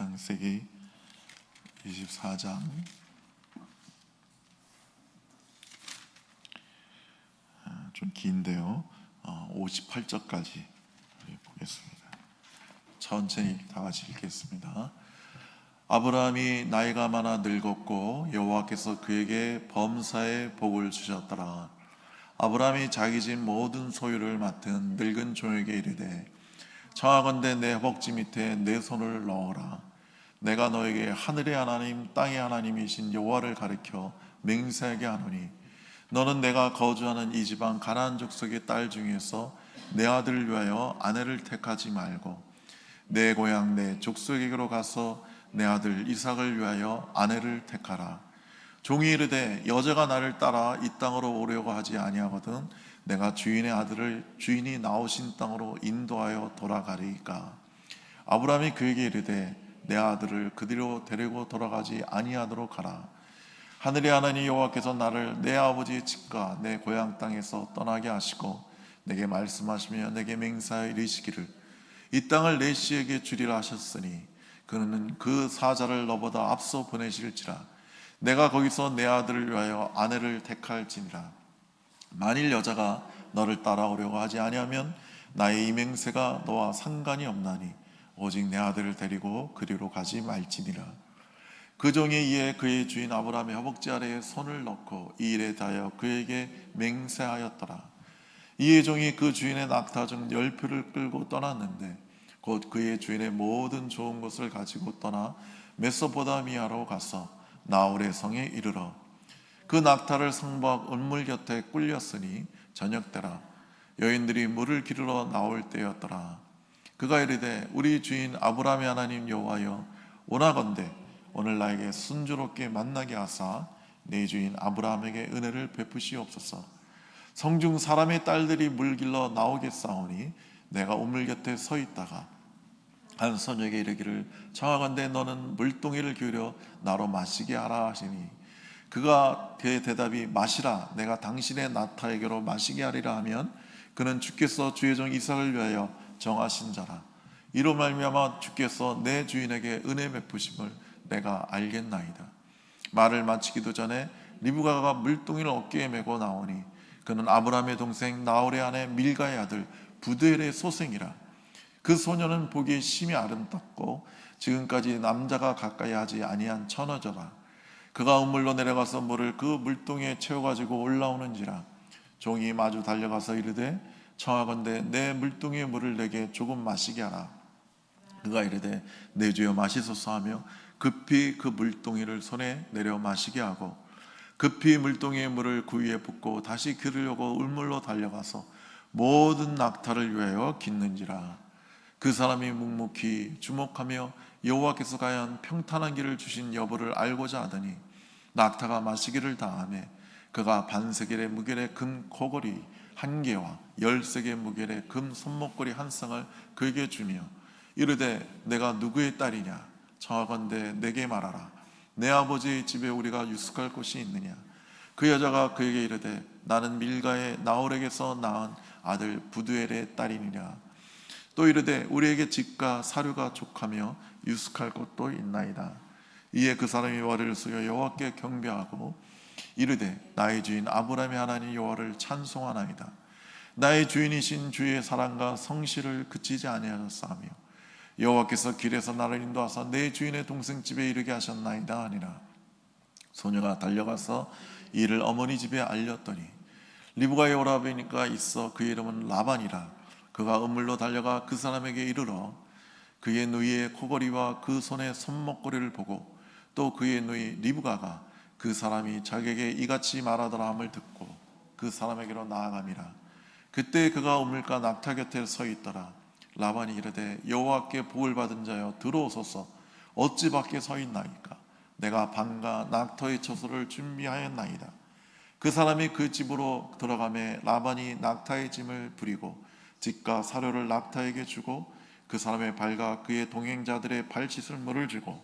창세기 24장 '좀 긴데요. 58절까지 보겠습니다. 천천히 다 같이 읽겠습니다. 아브라함이 나이가 많아 늙었고 여호와께서 그에게 범사의 복을 주셨더라. 아브라함이 자기 집 모든 소유를 맡은 늙은 종에게 이르되 청하건대 내 허벅지 밑에 내 손을 넣어라. 내가 너에게 하늘의 하나님 땅의 하나님이신 여호와를 가리켜 맹세하게 하노니 너는 내가 거주하는 이 지방 가나안 족속의 딸 중에서 내 아들을 위하여 아내를 택하지 말고 내 고향 내 족속에게로 가서 내 아들 이삭을 위하여 아내를 택하라. 종이 이르되 여자가 나를 따라 이 땅으로 오려고 하지 아니하거든 내가 주인의 아들을 주인이 나오신 땅으로 인도하여 돌아가리이까. 아브라함이 그에게 이르되 내 아들을 그대로 데리고 돌아가지 아니하도록 하라. 하늘의 하나님 여호와께서 나를 내 아버지의 집과 내 고향 땅에서 떠나게 하시고 내게 말씀하시며 내게 맹세하여 이르시기를 이 땅을 내 씨에게 주리라 하셨으니 그는 그 사자를 너보다 앞서 보내실지라. 내가 거기서 내 아들을 위하여 아내를 택할지니라. 만일 여자가 너를 따라오려고 하지 아니하면 나의 이 맹세가 너와 상관이 없나니 오직 내 아들을 데리고 그리로 가지 말지니라. 그 종이 이에 그의 주인 아브라함의 허벅지 아래에 손을 넣고 이 일에 대하여 그에게 맹세하였더라. 이에 종이 그 주인의 낙타 중 10표를 끌고 떠났는데 곧 그의 주인의 모든 좋은 것을 가지고 떠나 메소포다미아로 가서 나홀의 성에 이르러 그 낙타를 성벽 은물 곁에 꿀렸으니 저녁 때라. 여인들이 물을 기르러 나올 때였더라. 그가 이르되 우리 주인 아브라함의 하나님 여호와여 원하건대 오늘 나에게 순조롭게 만나게 하사 내 주인 아브라함에게 은혜를 베푸시옵소서. 성중 사람의 딸들이 물 길러 나오겠사오니 내가 우물 곁에 서 있다가 한 소녀에게 이르기를 청하건대 너는 물동이를 기울여 나로 마시게 하라 하시니 그가 그의 대답이 마시라 내가 당신의 낙타에게로 마시게 하리라 하면 그는 주께서 주의 종 이삭을 위하여 정하신 자라. 이로 말미암아 주께서 내 주인에게 은혜 베푸심을 내가 알겠나이다. 말을 마치기도 전에 리브가가 물동이를 어깨에 메고 나오니 그는 아브라함의 동생 나홀의 아내 밀가의 아들 부두엘의 소생이라. 그 소녀는 보기에 심히 아름답고 지금까지 남자가 가까이 하지 아니한 처녀더라. 그가 우물로 내려가서 물을 그 물동이에 채워가지고 올라오는지라. 종이 마주 달려가서 이르되 청하건대 내 물동이의 물을 내게 조금 마시게 하라. 그가 이르되 내 주여 마시소서 하며 급히 그 물동이를 손에 내려 마시게 하고 급히 물동이의 물을 그 위에 붓고 다시 기르려고 울물로 달려가서 모든 낙타를 위하여 깃는지라. 그 사람이 묵묵히 주목하며 여호와께서 과연 평탄한 길을 주신 여부를 알고자 하더니 낙타가 마시기를 다하매 그가 반세겔의 무겔의 금 코걸이 1개와 10세겔 무겔의 금 손목걸이 1쌍을 그에게 주며 이르되 내가 누구의 딸이냐 청하건대 내게 말하라. 내 아버지의 집에 우리가 유숙할 곳이 있느냐. 그 여자가 그에게 이르되 나는 밀가의 나홀에게서 낳은 아들 부두엘의 딸이니라. 또 이르되 우리에게 집과 사료가 족하며 유숙할 곳도 있나이다. 이에 그 사람이 머리를 숙여 여호와께 경배하고 이르되 나의 주인 아브라함의 하나님 여호와를 찬송하나이다. 나의 주인이신 주의 사랑과 성실을 그치지 아니하셨사며 여호와께서 길에서 나를 인도하사 내 주인의 동생 집에 이르게 하셨나이다 하니라. 소녀가 달려가서 이를 어머니 집에 알렸더니 리브가의 오라버니가 있어 그 이름은 라반이라. 그가 우물로 달려가 그 사람에게 이르러 그의 누이의 코걸이와 그 손의 손목걸이를 보고 또 그의 누이 리브가가 그 사람이 자기에게 이같이 말하더라 함을 듣고 그 사람에게로 나아감이라. 그때 그가 우물가 낙타 곁에 서 있더라. 라반이 이르되 여호와께 복을 받은 자여 들어오소서. 어찌 밖에 서 있나이까. 내가 방과 낙타의 처소를 준비하였나이다. 그 사람이 그 집으로 들어가매 라반이 낙타의 짐을 부리고 집과 사료를 낙타에게 주고 그 사람의 발과 그의 동행자들의 발짓을 물을 주고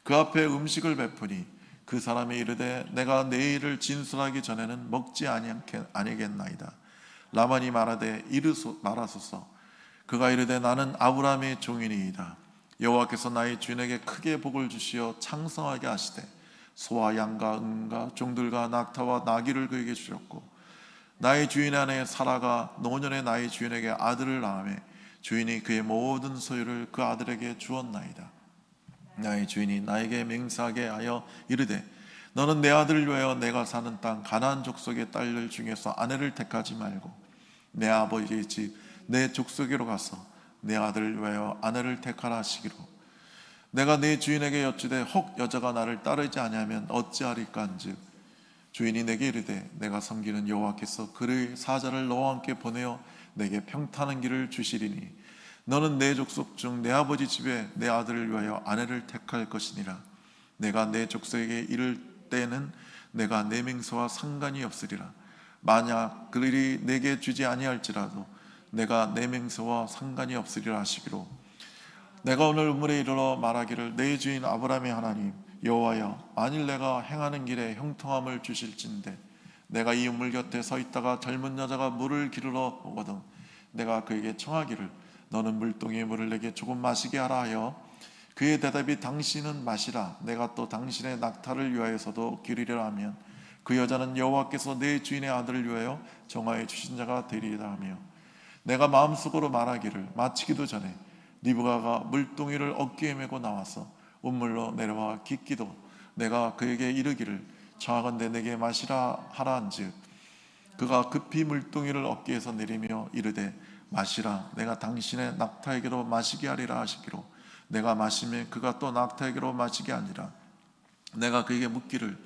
그 앞에 음식을 베푸니 그 사람이 이르되 내가 내일을 진술하기 전에는 먹지 아니겠나이다. 라반이 말하되 말하소서. 그가 이르되 나는 아브라함의 종이니이다. 여호와께서 나의 주인에게 크게 복을 주시어 창성하게 하시되 소와 양과 응과 종들과 낙타와 나귀를 그에게 주셨고 나의 주인 안에 사라가 노년에 나의 주인에게 아들을 낳으매 주인이 그의 모든 소유를 그 아들에게 주었나이다. 나의 주인이 나에게 맹세하게 하여 이르되 너는 내 아들을 위하여 내가 사는 땅 가나안 족속의 딸들 중에서 아내를 택하지 말고 내 아버지의 집 내 족속으로 가서 내 아들을 위하여 아내를 택하라 하시기로 내가 내 주인에게 여쭈되 혹 여자가 나를 따르지 아니하면 어찌하리까 한즉 주인이 내게 이르되 내가 섬기는 여호와께서 그의 사자를 너와 함께 보내어 내게 평탄한 길을 주시리니 너는 내 족속 중 내 아버지 집에 내 아들을 위하여 아내를 택할 것이니라. 내가 내 족속에게 이를 때는 내가 내 맹세와 상관이 없으리라. 만약 그들이 내게 주지 아니할지라도 내가 내 맹세와 상관이 없으리라 하시기로 내가 오늘 우물에 이르러 말하기를 내 주인 아브라함의 하나님 여호와여 만일 내가 행하는 길에 형통함을 주실진데 내가 이 우물 곁에 서 있다가 젊은 여자가 물을 기르러 오거든 내가 그에게 청하기를 너는 물동이의 물을 내게 조금 마시게 하라 하여 그의 대답이 당신은 마시라 내가 또 당신의 낙타를 위하여서도 기르리라 하면 그 여자는 여호와께서 내 주인의 아들을 위하여 정하여 주신 자가 되리이다 하며 내가 마음속으로 말하기를 마치기도 전에 리브가가 물동이를 어깨에 메고 나와서 우물로 내려와 깃기도 내가 그에게 이르기를 청하건대 내게 마시라 하라 한즉 그가 급히 물동이를 어깨에서 내리며 이르되 마시라 내가 당신의 낙타에게로 마시게 하리라 하시기로 내가 마시면 그가 또 낙타에게로 마시게 하니라. 내가 그에게 묻기를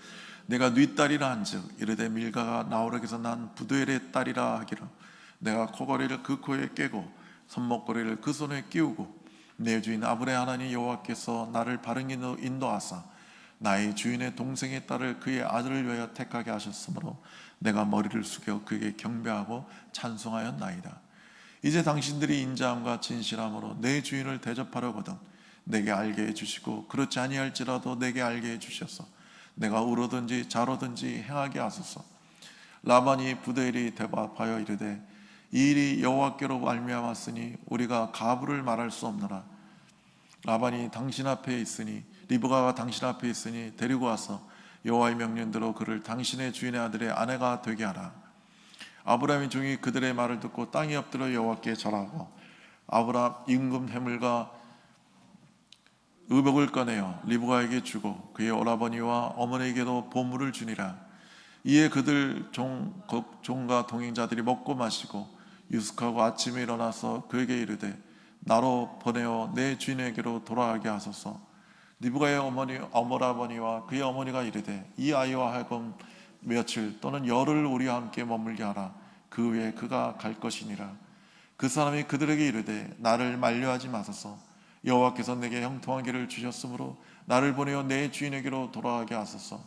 내가 네 딸이라 한즉 이르되 밀가가 나오락에서 난 부두엘의 딸이라 하기로 내가 코걸이를 그 코에 깨고 손목걸이를 그 손에 끼우고 내 주인 아브라함 하나님 여호와께서 나를 바른 길로 인도하사 나의 주인의 동생의 딸을 그의 아들을 위하여 택하게 하셨으므로 내가 머리를 숙여 그에게 경배하고 찬송하였나이다. 이제 당신들이 인자함과 진실함으로 내 주인을 대접하려거든 내게 알게 해주시고 그렇지 아니할지라도 내게 알게 해주셔서 내가 우로든지 좌로든지 행하게 하소서. 라반이 부두엘이 대답하여 이르되 이 일이 여호와께로 말미암았으니 우리가 가부를 말할 수 없노라. 라반이 당신 앞에 있으니 리브가가 당신 앞에 있으니 데리고 와서 여호와의 명령대로 그를 당신의 주인의 아들의 아내가 되게 하라. 아브라함의 종이 그들의 말을 듣고 땅에 엎드려 여호와께 절하고 아브라함 임금 해물과 의복을 꺼내어 리브가에게 주고 그의 오라버니와 어머니에게도 보물을 주니라. 이에 그들 종과 동행자들이 먹고 마시고 유숙하고 아침에 일어나서 그에게 이르되 나로 보내어 내 주인에게로 돌아가게 하소서. 리브가의 어머라버니와 그의 어머니가 이르되 이 아이와 하여금 며칠 또는 열흘 우리와 함께 머물게 하라. 그 후에 그가 갈 것이니라. 그 사람이 그들에게 이르되 나를 만류하지 마소서. 여호와께서 내게 형통한 길을 주셨으므로 나를 보내어 내 주인에게로 돌아가게 하소서.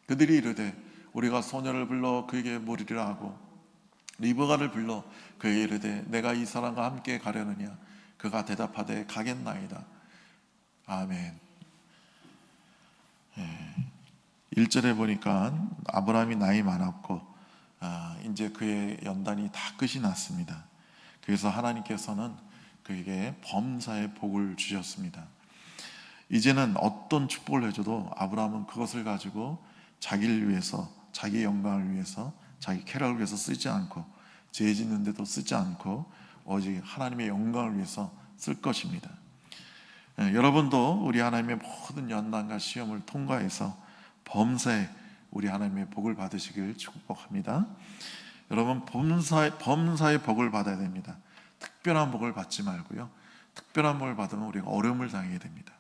그들이 이르되 우리가 소녀를 불러 그에게 물으리라 하고 리브가를 불러 그에게 이르되 내가 이 사람과 함께 가려느냐. 그가 대답하되 가겠나이다. 아멘. 1절에 보니까 아브라함이 나이 많았고 이제 그의 연단이 다 끝이 났습니다. 그래서 하나님께서는 그에게 범사의 복을 주셨습니다. 이제는 어떤 축복을 해줘도 아브라함은 그것을 가지고 자기를 위해서, 자기 영광을 위해서, 자기 쾌락을 위해서 쓰지 않고 죄 짓는 데도 쓰지 않고 오직 하나님의 영광을 위해서 쓸 것입니다. 여러분도 우리 하나님의 모든 연단과 시험을 통과해서 범사에 우리 하나님의 복을 받으시길 축복합니다. 여러분 범사의 복을 받아야 됩니다. 특별한 복을 받지 말고요. 특별한 복을 받으면 우리가 어려움을 당하게 됩니다.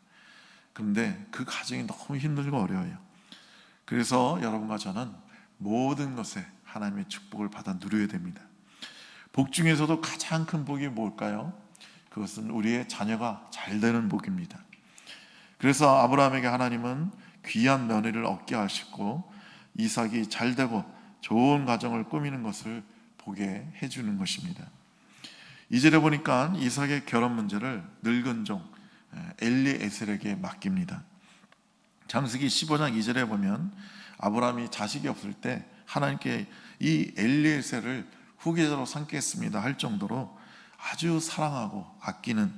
그런데 그 과정이 너무 힘들고 어려워요. 그래서 여러분과 저는 모든 것에 하나님의 축복을 받아 누려야 됩니다. 복 중에서도 가장 큰 복이 뭘까요? 그것은 우리의 자녀가 잘 되는 복입니다. 그래서 아브라함에게 하나님은 귀한 며느리를 얻게 하시고 이삭이 잘 되고 좋은 가정을 꾸미는 것을 보게 해주는 것입니다. 2절에 보니까 이삭의 결혼 문제를 늙은 종 엘리에셀에게 맡깁니다. 창세기 15장 2절에 보면 아브라함이 자식이 없을 때 하나님께 이 엘리에셀을 후계자로 삼겠습니다 할 정도로 아주 사랑하고 아끼는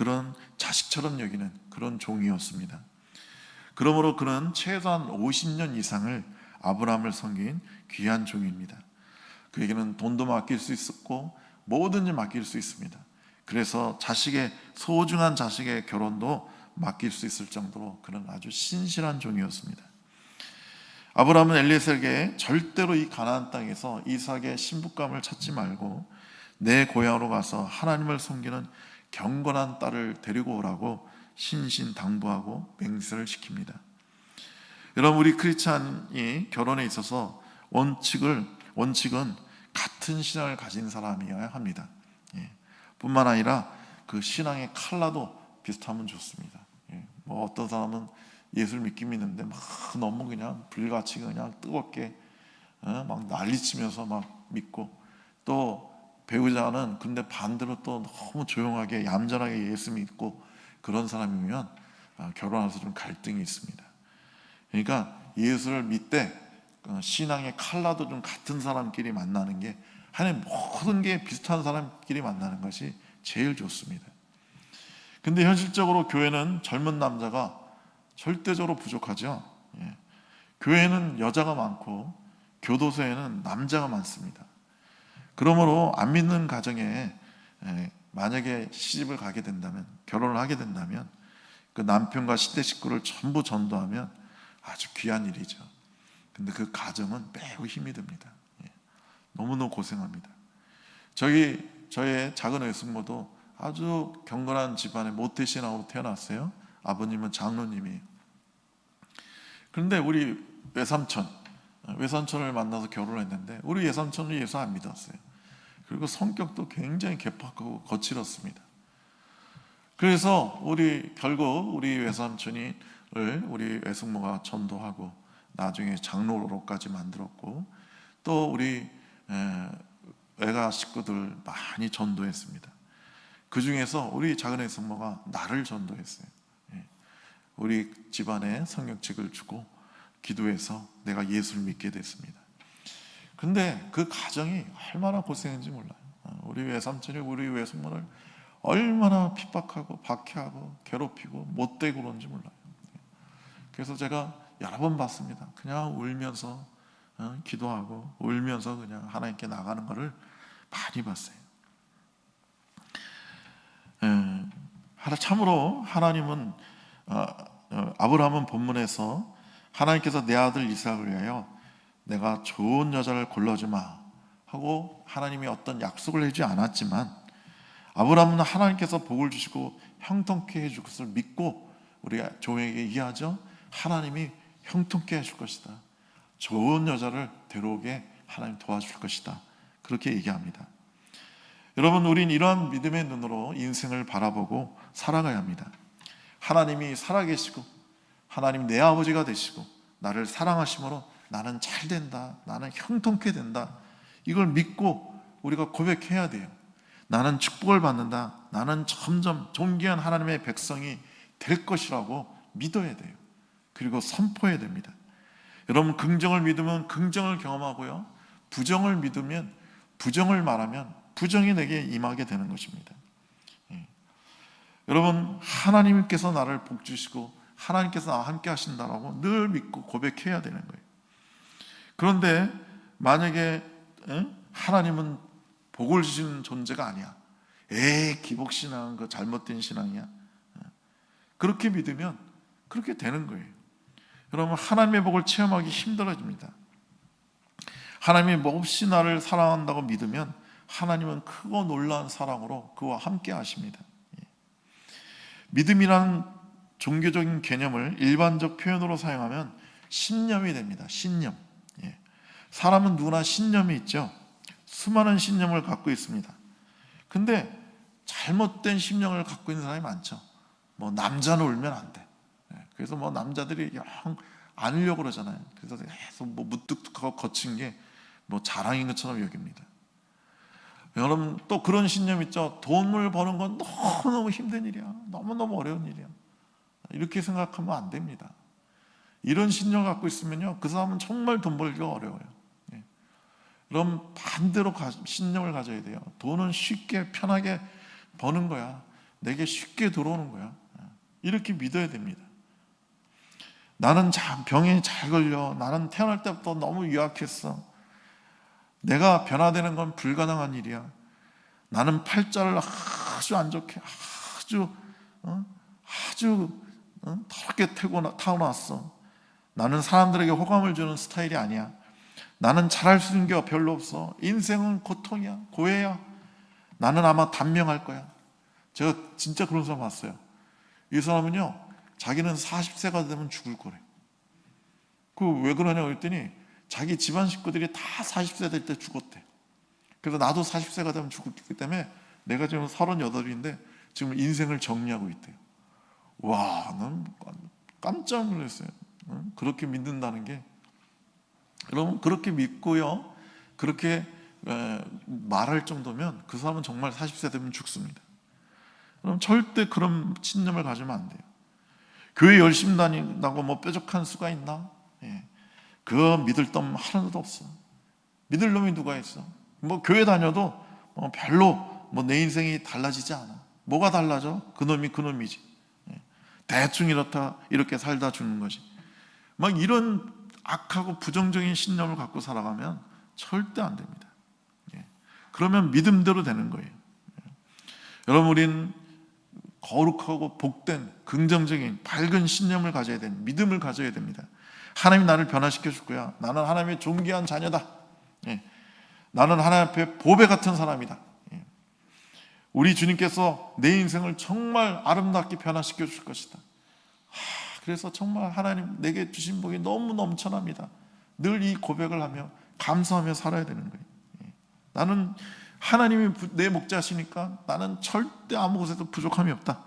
그런 자식처럼 여기는 그런 종이었습니다. 그러므로 그는 최소한 50년 이상을 아브라함을 섬긴 귀한 종입니다. 그에게는 돈도 맡길 수 있었고 뭐든지 맡길 수 있습니다. 그래서 소중한 자식의 결혼도 맡길 수 있을 정도로 그는 아주 신실한 종이었습니다. 아브라함은 엘리에셀에게 절대로 이 가나안 땅에서 이삭의 신부감을 찾지 말고 내 고향으로 가서 하나님을 섬기는 경건한 딸을 데리고 오라고 신신당부하고 맹세를 시킵니다. 여러분, 우리 크리스찬이 결혼에 있어서 원칙은 같은 신앙을 가진 사람이어야 합니다. 뿐만 아니라 그 신앙의 컬러도 비슷하면 좋습니다. 뭐 어떤 사람은 예수를 믿긴 믿는데 막 너무 그냥 불같이 그냥 뜨겁게 막 난리치면서 막 믿고, 또 배우자는 근데 반대로 또 너무 조용하게 얌전하게 예수 믿고 그런 사람이면 결혼해서 좀 갈등이 있습니다. 그러니까 예수를 믿되 신앙의 컬러도 좀 같은 사람끼리 만나는 게, 하나님 모든 게 비슷한 사람끼리 만나는 것이 제일 좋습니다. 근데 현실적으로 교회는 젊은 남자가 절대적으로 부족하죠. 교회는 여자가 많고 교도소에는 남자가 많습니다. 그러므로 안 믿는 가정에 만약에 시집을 가게 된다면, 결혼을 하게 된다면 그 남편과 시대 식구를 전부 전도하면 아주 귀한 일이죠. 근데 그 가정은 매우 힘이 듭니다. 너무너무 고생합니다. 저의 작은 외숙모도 아주 경건한 집안의 모태신앙으로 태어났어요. 아버님은 장로님이에요. 그런데 우리 외삼촌을 만나서 결혼을 했는데 우리 외삼촌은 예수 안 믿었어요. 그리고 성격도 굉장히 개팍하고 거칠었습니다. 그래서 결국 우리 외삼촌을 우리 외숙모가 전도하고 나중에 장로로까지 만들었고, 또 우리 외가 식구들 많이 전도했습니다. 그 중에서 우리 작은 외숙모가 나를 전도했어요. 우리 집안에 성경책을 주고 기도해서 내가 예수를 믿게 됐습니다. 근데 그 가정이 얼마나 고생했는지 몰라요. 우리 외삼촌이 우리 외숙모를 얼마나 핍박하고 박해하고 괴롭히고 못되고 그런지 몰라요. 그래서 제가 여러 번 봤습니다. 그냥 울면서 기도하고 울면서 그냥 하나님께 나가는 것을 많이 봤어요. 참으로 하나님은 아브라함은 본문에서 하나님께서 내 아들 이삭을 위하여 내가 좋은 여자를 골라주마 하고 하나님이 어떤 약속을 해주지 않았지만, 아브라함은 하나님께서 복을 주시고 형통케 해줄 것을 믿고 우리가 종에게 얘기하죠. 하나님이 형통케 해줄 것이다. 좋은 여자를 데려오게 하나님 도와줄 것이다. 그렇게 얘기합니다. 여러분, 우린 이러한 믿음의 눈으로 인생을 바라보고 살아가야 합니다. 하나님이 살아계시고 하나님 내 아버지가 되시고 나를 사랑하심으로 나는 잘 된다, 나는 형통케 된다, 이걸 믿고 우리가 고백해야 돼요. 나는 축복을 받는다, 나는 점점 존귀한 하나님의 백성이 될 것이라고 믿어야 돼요. 그리고 선포해야 됩니다. 여러분, 긍정을 믿으면 긍정을 경험하고요, 부정을 믿으면 부정을 말하면 부정이 내게 임하게 되는 것입니다. 여러분, 하나님께서 나를 복주시고 하나님께서 나와 함께 하신다라고 늘 믿고 고백해야 되는 거예요. 그런데 만약에 하나님은 복을 주시는 존재가 아니야, 기복신앙, 그 잘못된 신앙이야, 그렇게 믿으면 그렇게 되는 거예요. 여러분, 하나님의 복을 체험하기 힘들어집니다. 하나님이 몹시 나를 사랑한다고 믿으면 하나님은 크고 놀라운 사랑으로 그와 함께 하십니다. 믿음이라는 종교적인 개념을 일반적 표현으로 사용하면 신념이 됩니다. 신념. 사람은 누구나 신념이 있죠. 수많은 신념을 갖고 있습니다. 근데 잘못된 신념을 갖고 있는 사람이 많죠. 뭐 남자는 울면 안 돼. 그래서 뭐 남자들이 영 안 울려고 그러잖아요. 그래서 계속 뭐 무뚝뚝하고 거친 게 뭐 자랑인 것처럼 여깁니다. 여러분, 또 그런 신념 있죠. 돈을 버는 건 너무너무 힘든 일이야, 너무너무 어려운 일이야, 이렇게 생각하면 안 됩니다. 이런 신념을 갖고 있으면요, 그 사람은 정말 돈 벌기가 어려워요. 그럼 반대로 신념을 가져야 돼요. 돈은 쉽게 편하게 버는 거야. 내게 쉽게 들어오는 거야. 이렇게 믿어야 됩니다. 나는 병에 잘 걸려. 나는 태어날 때부터 너무 유약했어. 내가 변화되는 건 불가능한 일이야. 나는 팔자를 아주 안 좋게, 아주 더럽게 타고났어. 나는 사람들에게 호감을 주는 스타일이 아니야. 나는 잘할 수 있는 게 별로 없어. 인생은 고통이야, 고해야. 나는 아마 단명할 거야. 제가 진짜 그런 사람 봤어요. 이 사람은요, 자기는 40세가 되면 죽을 거래. 왜 그러냐고 그랬더니 자기 집안 식구들이 다 40세 될 때 죽었대. 그래서 나도 40세가 되면 죽기 때문에 내가 지금 38인데 지금 인생을 정리하고 있대요. 와, 난 깜짝 놀랐어요. 그렇게 믿는다는 게. 여러분, 그렇게 믿고요, 그렇게 말할 정도면 그 사람은 정말 40세 되면 죽습니다. 그럼 절대 그런 신념을 가지면 안 돼요. 교회 열심히 다닌다고 뭐 뾰족한 수가 있나? 그 믿을 놈 하나도 없어. 믿을 놈이 누가 있어? 뭐 교회 다녀도 별로 내 인생이 달라지지 않아. 뭐가 달라져? 그놈이 그놈이지. 대충 이렇게 살다 죽는 것이. 막 이런 악하고 부정적인 신념을 갖고 살아가면 절대 안 됩니다. 그러면 믿음대로 되는 거예요. 여러분, 우린 거룩하고 복된 긍정적인 밝은 신념을 가져야 됩니다. 믿음을 가져야 됩니다. 하나님이 나를 변화시켜 줄 거야. 나는 하나님의 존귀한 자녀다. 나는 하나님 앞에 보배 같은 사람이다. 우리 주님께서 내 인생을 정말 아름답게 변화시켜 줄 것이다. 그래서 정말 하나님 내게 주신 복이 너무 넘쳐납니다. 늘 이 고백을 하며 감사하며 살아야 되는 거예요. 나는 하나님이 내 목자시니까 나는 절대 아무 곳에도 부족함이 없다.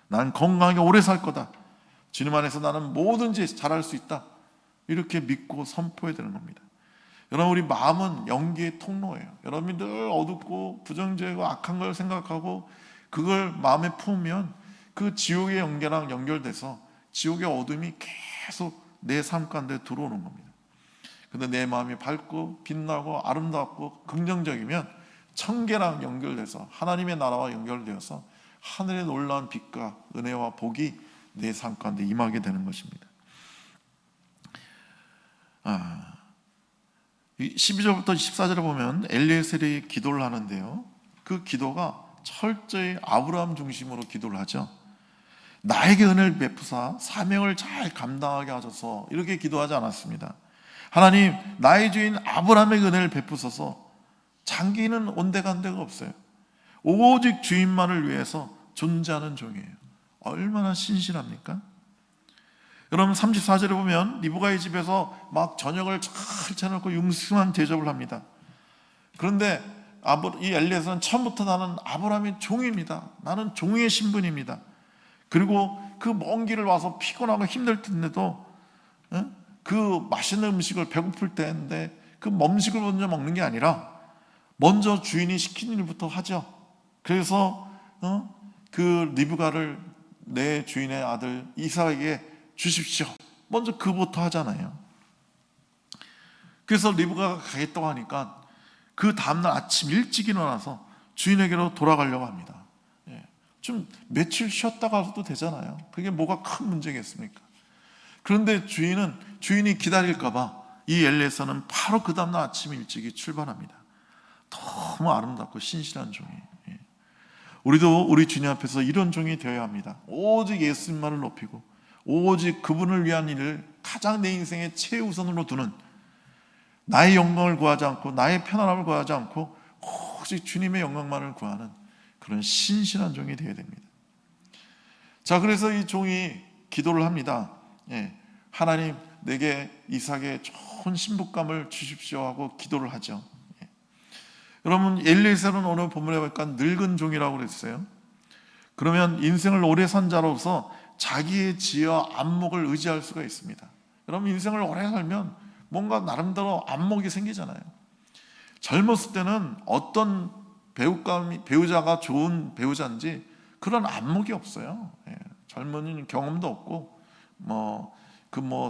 나는 건강하게 오래 살 거다. 주님 안에서 나는 뭐든지 잘할 수 있다. 이렇게 믿고 선포해야 되는 겁니다. 여러분, 우리 마음은 연기의 통로예요. 여러분이 늘 어둡고 부정적이고 악한 걸 생각하고 그걸 마음에 품으면 그 지옥의 연계랑 연결돼서 지옥의 어둠이 계속 내 삶 가운데 들어오는 겁니다. 근데 내 마음이 밝고 빛나고 아름답고 긍정적이면 천계랑 연결돼서 하나님의 나라와 연결되어서 하늘의 놀라운 빛과 은혜와 복이 내 삶 가운데 임하게 되는 것입니다. 12절부터 14절에 보면 엘리에셀이 기도를 하는데요, 그 기도가 철저히 아브라함 중심으로 기도를 하죠. 나에게 은혜를 베푸사 사명을 잘 감당하게 하셔서 이렇게 기도하지 않았습니다. 하나님, 나의 주인 아브라함에게 은혜를 베푸소서. 장기는 온데간데가 없어요. 오직 주인만을 위해서 존재하는 종이에요. 얼마나 신실합니까? 여러분, 34절에 보면 리브가의 집에서 막 저녁을 잘 차려놓고 융숭한 대접을 합니다. 그런데 이 엘리에서는 처음부터 나는 아브라함의 종입니다. 나는 종의 신분입니다. 그리고 그 먼 길을 와서 피곤하고 힘들 텐데도 그 맛있는 음식을 배고플 때인데 그 음식을 먼저 먹는 게 아니라 먼저 주인이 시킨 일부터 하죠. 그래서 그 리브가를 내 주인의 아들 이삭에게 주십시오. 먼저 그부터 하잖아요. 그래서 리브가가 가겠다고 하니까 그 다음날 아침 일찍 일어나서 주인에게로 돌아가려고 합니다. 좀 며칠 쉬었다 가도 되잖아요. 그게 뭐가 큰 문제겠습니까? 그런데 주인이 기다릴까봐 이 엘리에서는 바로 그 다음날 아침 일찍이 출발합니다. 너무 아름답고 신실한 종이. 우리도 우리 주님 앞에서 이런 종이 되어야 합니다. 오직 예수님만을 높이고 오직 그분을 위한 일을 가장 내 인생의 최우선으로 두는, 나의 영광을 구하지 않고 나의 편안함을 구하지 않고 오직 주님의 영광만을 구하는 그런 신실한 종이 되어야 됩니다. 자, 그래서 이 종이 기도를 합니다. 하나님, 내게 이삭의 좋은 신부감을 주십시오 하고 기도를 하죠. 여러분, 엘리에셀은 오늘 본문에 보니까 늙은 종이라고 그랬어요. 그러면 인생을 오래 산 자로서 자기의 지혜와 안목을 의지할 수가 있습니다. 여러분, 인생을 오래 살면 뭔가 나름대로 안목이 생기잖아요. 젊었을 때는 어떤 배우자가 좋은 배우자인지 그런 안목이 없어요. 젊은 경험도 없고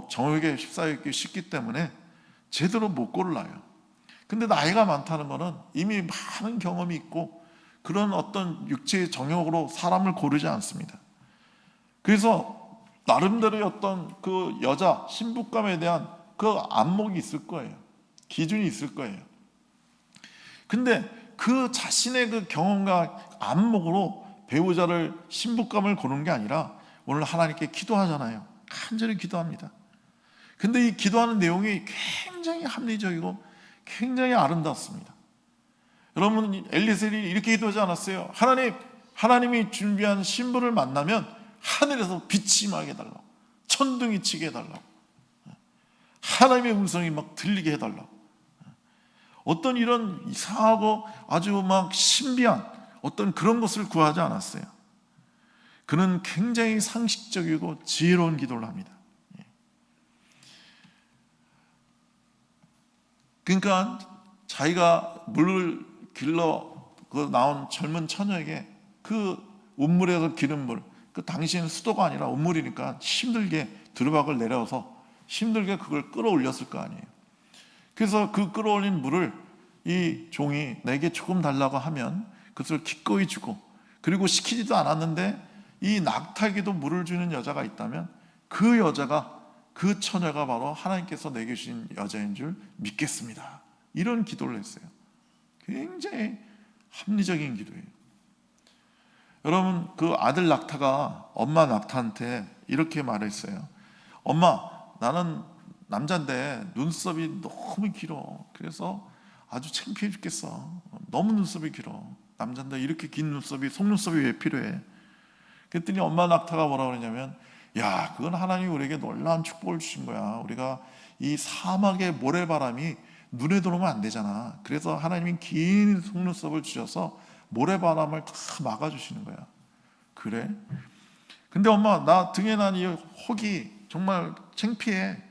정욕에 휩싸이기 쉽기 때문에 제대로 못 골라요. 근데 나이가 많다는 거는 이미 많은 경험이 있고 그런 어떤 육체의 정욕으로 사람을 고르지 않습니다. 그래서 나름대로의 어떤 그 여자 신부감에 대한 그 안목이 있을 거예요. 기준이 있을 거예요. 근데 그 자신의 그 경험과 안목으로 배우자를 신부감을 고르는 게 아니라 오늘 하나님께 기도하잖아요. 간절히 기도합니다. 근데 이 기도하는 내용이 굉장히 합리적이고 굉장히 아름답습니다. 여러분, 엘리셀이 이렇게 기도하지 않았어요? 하나님이 준비한 신부를 만나면 하늘에서 빛이 임하게 해달라고, 천둥이 치게 해달라고, 하나님의 음성이 막 들리게 해달라고. 어떤 이런 이상하고 아주 막 신비한 어떤 그런 것을 구하지 않았어요. 그는 굉장히 상식적이고 지혜로운 기도를 합니다. 그러니까 자기가 물을 길러 나온 젊은 처녀에게 그 운물에서 기른 물, 그 당시에는 수도가 아니라 운물이니까 힘들게 두루박을 내려서 힘들게 그걸 끌어올렸을 거 아니에요. 그래서 그 끌어올린 물을 이 종이 내게 조금 달라고 하면 그것을 기꺼이 주고, 그리고 시키지도 않았는데 이 낙타에게도 물을 주는 여자가 있다면 그 여자가, 그 처녀가 바로 하나님께서 내게 주신 여자인 줄 믿겠습니다. 이런 기도를 했어요. 굉장히 합리적인 기도예요. 여러분, 그 아들 낙타가 엄마 낙타한테 이렇게 말했어요. 엄마, 나는 남자인데 눈썹이 너무 길어. 그래서 아주 창피해 죽겠어. 너무 눈썹이 길어. 남자인데 이렇게 긴 눈썹이, 속눈썹이 왜 필요해? 그랬더니 엄마 낙타가 뭐라고 그러냐면, 야, 그건 하나님이 우리에게 놀라운 축복을 주신 거야. 우리가 이 사막의 모래바람이 눈에 들어오면 안 되잖아. 그래서 하나님이 긴 속눈썹을 주셔서 모래바람을 다 막아주시는 거야. 그래? 근데 엄마, 나 등에 난 이 혹이 정말 창피해.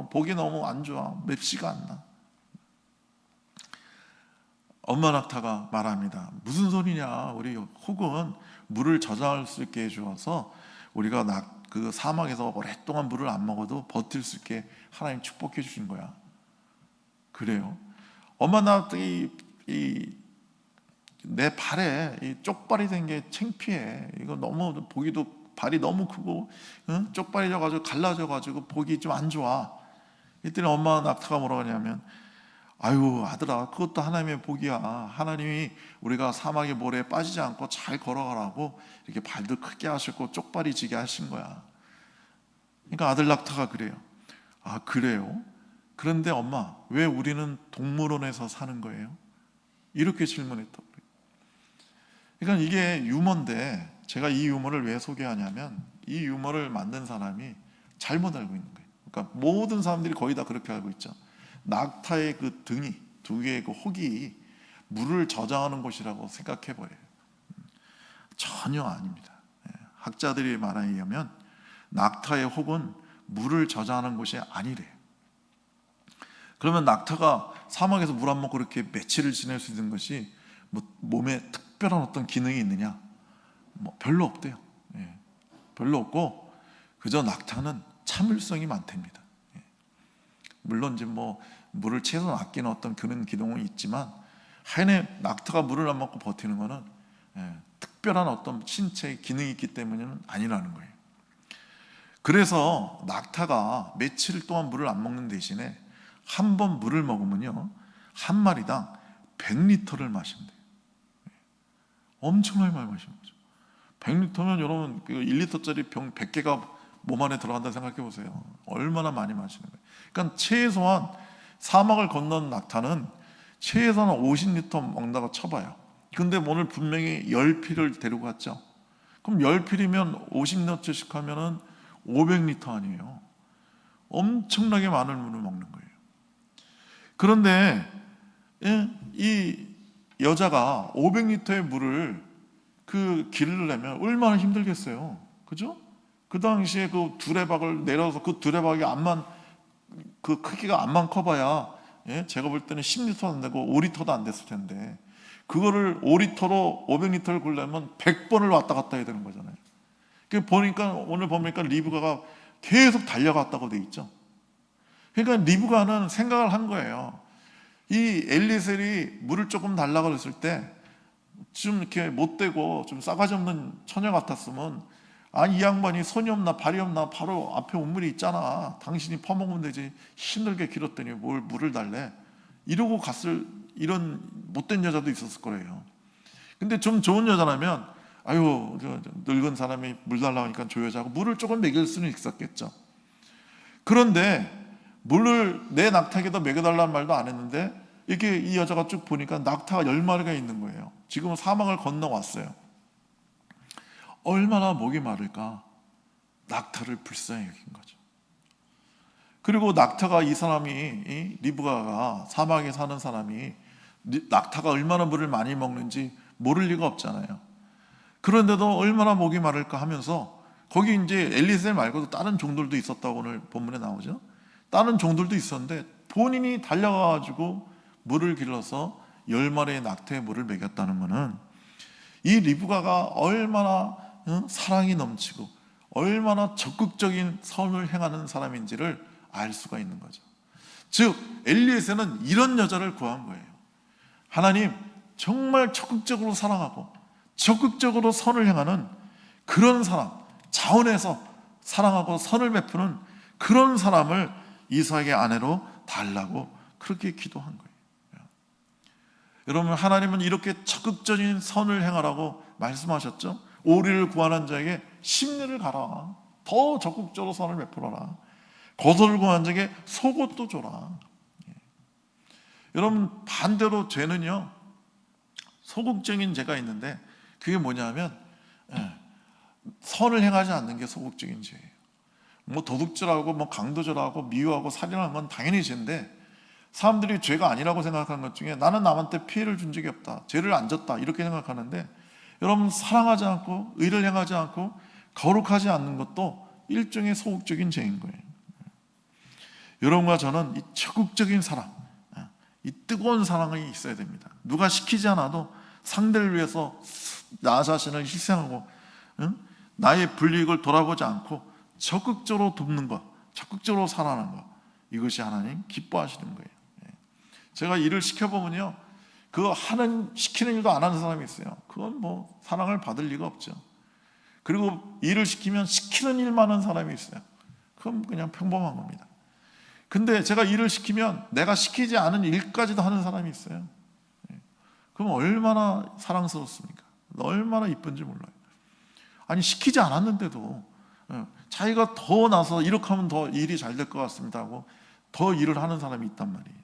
보기 너무 안 좋아. 맵시가 안 나. 엄마 낙타가 말합니다. 무슨 소리냐? 우리 혹은 물을 저장할 수 있게 해주어서 우리가 그 사막에서 오랫동안 물을 안 먹어도 버틸 수 있게 하나님 축복해 주신 거야. 그래요? 엄마, 나 내 발에 이 쪽발이 된 게 창피해. 이거 너무 보기도, 발이 너무 크고 쪽발이 져가지고 갈라져가지고 보기 좀 안 좋아. 이때는 엄마 낙타가 뭐라고 하냐면, 아유 아들아, 그것도 하나님의 복이야. 하나님이 우리가 사막의 모래에 빠지지 않고 잘 걸어가라고 이렇게 발도 크게 하셨고 쪽발이 지게 하신 거야. 그러니까 아들 낙타가 그래요. 아, 그래요? 그런데 엄마, 왜 우리는 동물원에서 사는 거예요? 이렇게 질문했다고 그래요. 그러니까 이게 유머인데, 제가 이 유머를 왜 소개하냐면 이 유머를 만든 사람이 잘못 알고 있는 거예요. 그러니까 모든 사람들이 거의 다 그렇게 알고 있죠. 낙타의 그 등이, 두 개의 그 혹이 물을 저장하는 곳이라고 생각해 버려요. 전혀 아닙니다. 학자들이 말에 의하면 낙타의 혹은 물을 저장하는 곳이 아니래요. 그러면 낙타가 사막에서 물 안 먹고 그렇게 며칠을 지낼 수 있는 것이 뭐 몸에 특별한 어떤 기능이 있느냐? 뭐 별로 없대요. 별로 없고 그저 낙타는 참을성이 많답니다. 물론 이제 뭐 물을 최소한 아끼는 어떤 그런 기능은 있지만, 하여튼 낙타가 물을 안 먹고 버티는 거는 특별한 어떤 신체의 기능이 있기 때문에는 아니라는 거예요. 그래서 낙타가 며칠 동안 물을 안 먹는 대신에 한 번 물을 먹으면요, 한 마리당 100리터를 마신대요. 엄청나게 많이 마시는 거죠. 100리터면 여러분 1리터짜리 병 100개가 몸 안에 들어간다 생각해 보세요. 얼마나 많이 마시는 거예요. 그러니까 최소한 사막을 건넌 낙타는 최소한 50리터 먹는다고 쳐봐요. 근데 오늘 분명히 10필을 데리고 갔죠. 그럼 10필이면 50리터씩 하면은 500리터 아니에요. 엄청나게 많은 물을 먹는 거예요. 그런데 이 여자가 500리터의 물을 기르려면 얼마나 힘들겠어요. 그죠? 그 당시에 그 두레박을 내려서 그 두레박이 그 크기가 암만 커봐야, 제가 볼 때는 10리터도 안 되고 5리터도 안 됐을 텐데, 그거를 5리터로 500리터를 굴려면 100번을 왔다 갔다 해야 되는 거잖아요. 오늘 보니까 리브가가 계속 달려갔다고 돼 있죠. 그러니까 리브가는 생각을 한 거예요. 이 엘리셀이 물을 조금 달라고 그랬을 때 좀 이렇게 못되고 좀 싸가지 없는 처녀 같았으면, 이 양반이 손이 없나 발이 없나 바로 앞에 온물이 있잖아, 당신이 퍼먹으면 되지, 힘들게 길었더니 뭘 물을 달래, 이러고 갔을, 이런 못된 여자도 있었을 거예요. 근데 좀 좋은 여자라면 아유, 늙은 사람이 물 달라고 하니까 저 여자하고 물을 조금 먹일 수는 있었겠죠. 그런데 물을 내 낙타에게도 먹여달라는 말도 안 했는데, 이게 이 여자가 쭉 보니까 낙타가 10마리가 있는 거예요. 지금은 사막을 건너왔어요. 얼마나 목이 마를까? 낙타를 불쌍히 여긴 거죠. 그리고 낙타가, 이 사람이, 이 리브가가, 사막에 사는 사람이 낙타가 얼마나 물을 많이 먹는지 모를 리가 없잖아요. 그런데도 얼마나 목이 마를까 하면서, 거기 이제 엘리에셀 말고도 다른 종들도 있었다고 오늘 본문에 나오죠. 다른 종들도 있었는데 본인이 달려가가지고 물을 길러서 10마리의 낙타의 물을 먹였다는 것은, 이 리브가가 얼마나 사랑이 넘치고 얼마나 적극적인 선을 행하는 사람인지를 알 수가 있는 거죠. 즉 엘리에셀은 이런 여자를 구한 거예요. 하나님, 정말 적극적으로 사랑하고 적극적으로 선을 행하는 그런 사람, 자원해서 사랑하고 선을 베푸는 그런 사람을 이삭의 아내로 달라고 그렇게 기도한 거예요. 여러분, 하나님은 이렇게 적극적인 선을 행하라고 말씀하셨죠. 오리를 구하는 자에게 심리를 가라, 더 적극적으로 선을 베풀어라. 겉옷을 구하는 자에게 속옷도 줘라. 여러분, 반대로 죄는요, 소극적인 죄가 있는데, 그게 뭐냐면 선을 행하지 않는 게 소극적인 죄예요. 뭐 도둑질하고 뭐 강도질하고 미워하고 살인하는 건 당연히 죄인데, 사람들이 죄가 아니라고 생각하는 것 중에 나는 남한테 피해를 준 적이 없다, 죄를 안 졌다, 이렇게 생각하는데, 여러분, 사랑하지 않고 의를 행하지 않고 거룩하지 않는 것도 일종의 소극적인 죄인 거예요. 여러분과 저는 이 적극적인 사랑, 이 뜨거운 사랑이 있어야 됩니다. 누가 시키지 않아도 상대를 위해서 나 자신을 희생하고 나의 불이익을 돌아보지 않고 적극적으로 돕는 것, 적극적으로 살아가는 것, 이것이 하나님 기뻐하시는 거예요. 제가 일을 시켜보면요, 그거 시키는 일도 안 하는 사람이 있어요. 그건 뭐 사랑을 받을 리가 없죠. 그리고 일을 시키면 시키는 일만 하는 사람이 있어요. 그건 그냥 평범한 겁니다. 근데 제가 일을 시키면 내가 시키지 않은 일까지도 하는 사람이 있어요. 그럼 얼마나 사랑스럽습니까? 얼마나 이쁜지 몰라요. 아니, 시키지 않았는데도 자기가 더 나서 이렇게 하면 더 일이 잘 될 것 같습니다 하고 더 일을 하는 사람이 있단 말이에요.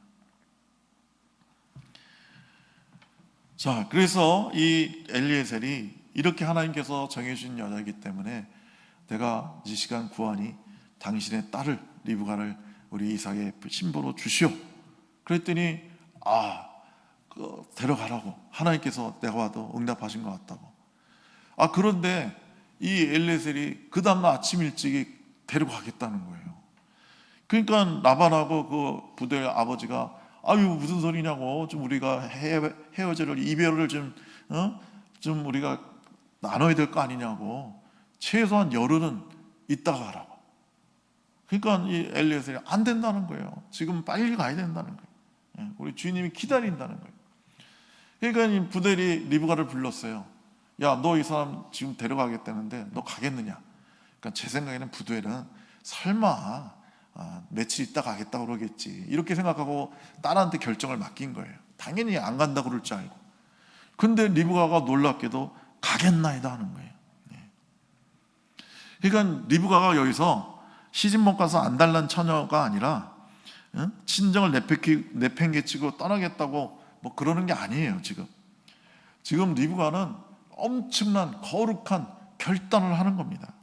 자, 그래서 이 엘리에셀이 이렇게 하나님께서 정해주신 여자이기 때문에, 내가 이 시간 구하니 당신의 딸을, 리브가를 우리 이삭의 신부로 주시오. 그랬더니 데려가라고 하나님께서 내가 와도 응답하신 것 같다고. 그런데 이 엘리에셀이 그 다음날 아침 일찍이 데려가겠다는 거예요. 그러니까 라반하고 그 부대의 아버지가 무슨 소리냐고, 좀 우리가 헤어질 이별을 좀 우리가 나눠야 될 거 아니냐고, 최소한 열흘은 있다가 가라고. 그러니까 이 엘리에셀이 안 된다는 거예요. 지금 빨리 가야 된다는 거예요. 우리 주인님이 기다린다는 거예요. 그러니까 이 부대리 리브가를 불렀어요. 야, 너 이 사람 지금 데려가겠다는데 너 가겠느냐? 그러니까 제 생각에는 부대는 설마 며칠 있다 가겠다 그러겠지, 이렇게 생각하고 딸한테 결정을 맡긴 거예요. 당연히 안 간다고 그럴 줄 알고. 근데 리브가가 놀랍게도 가겠나이다 하는 거예요. 그러니까 리브가가 여기서 시집 못 가서 안달난 처녀가 아니라 친정을 내팽개치고 떠나겠다고 뭐 그러는 게 아니에요. 지금 리브가는 엄청난 거룩한 결단을 하는 겁니다.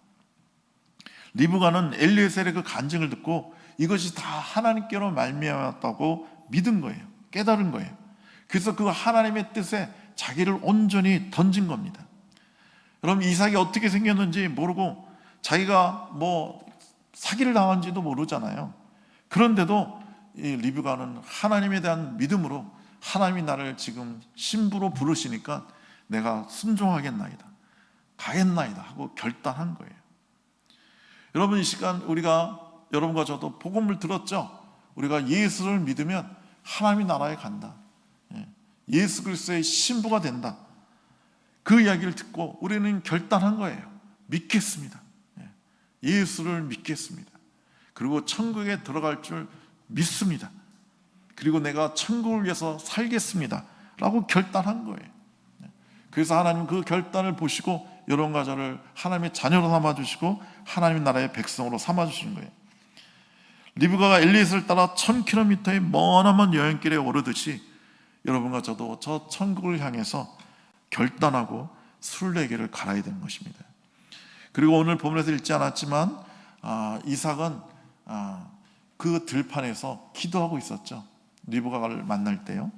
리브가는 엘리에셀의 그 간증을 듣고 이것이 다 하나님께로 말미암았다고 믿은 거예요. 깨달은 거예요. 그래서 그 하나님의 뜻에 자기를 온전히 던진 겁니다. 여러분, 이삭이 어떻게 생겼는지 모르고 자기가 뭐 사기를 당한지도 모르잖아요. 그런데도 이 리브가는 하나님에 대한 믿음으로, 하나님이 나를 지금 신부로 부르시니까 내가 순종하겠나이다, 가겠나이다 하고 결단한 거예요. 여러분, 이 시간 여러분과 저도 복음을 들었죠? 우리가 예수를 믿으면 하나님의 나라에 간다, 예수 그리스도의 신부가 된다, 그 이야기를 듣고 우리는 결단한 거예요. 믿겠습니다. 예수를 믿겠습니다. 그리고 천국에 들어갈 줄 믿습니다. 그리고 내가 천국을 위해서 살겠습니다 라고 결단한 거예요. 그래서 하나님 그 결단을 보시고 여러분과 저를 하나님의 자녀로 삼아주시고 하나님의 나라의 백성으로 삼아주시는 거예요. 리브가가 엘리엇을 따라 1000km의 머나먼 여행길에 오르듯이 여러분과 저도 저 천국을 향해서 결단하고 순례길을 갈아야 되는 것입니다. 그리고 오늘 본문에서 읽지 않았지만 이삭은 그 들판에서 기도하고 있었죠. 리브가를 만날 때요.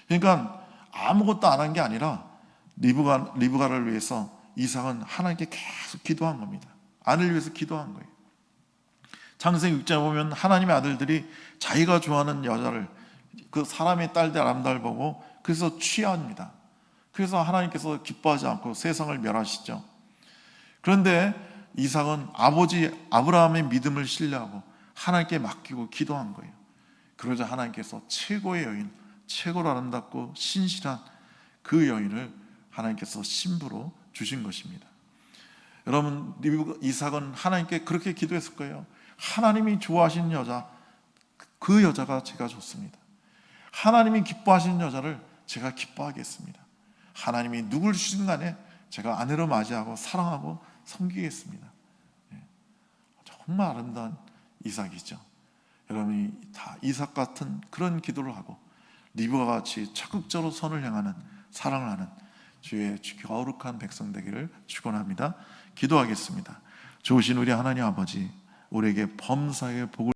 그러니까 아무것도 안 한 게 아니라 리브가를 위해서 이삭은 하나님께 계속 기도한 겁니다. 아내를 위해서 기도한 거예요. 창세기 6장에 보면 하나님의 아들들이 자기가 좋아하는 여자를 그 사람의 딸들 아름다움을 보고 그래서 취합니다. 그래서 하나님께서 기뻐하지 않고 세상을 멸하시죠. 그런데 이삭은 아버지 아브라함의 믿음을 신뢰하고 하나님께 맡기고 기도한 거예요. 그러자 하나님께서 최고의 여인, 최고로 아름답고 신실한 그 여인을 하나님께서 신부로 주신 것입니다. 여러분, 이삭은 하나님께 그렇게 기도했을 거예요. 하나님이 좋아하시는 여자, 그 여자가 제가 좋습니다. 하나님이 기뻐하시는 여자를 제가 기뻐하겠습니다. 하나님이 누굴 주시든 간에 제가 아내로 맞이하고 사랑하고 섬기겠습니다. 정말 아름다운 이삭이죠. 여러분이 다 이삭 같은 그런 기도를 하고 리브가 같이 적극적으로 선을 향하는 사랑을 하는 주의 거룩한 백성 되기를 축원합니다. 기도하겠습니다. 좋으신 우리 하나님 아버지, 우리에게 범사의 복을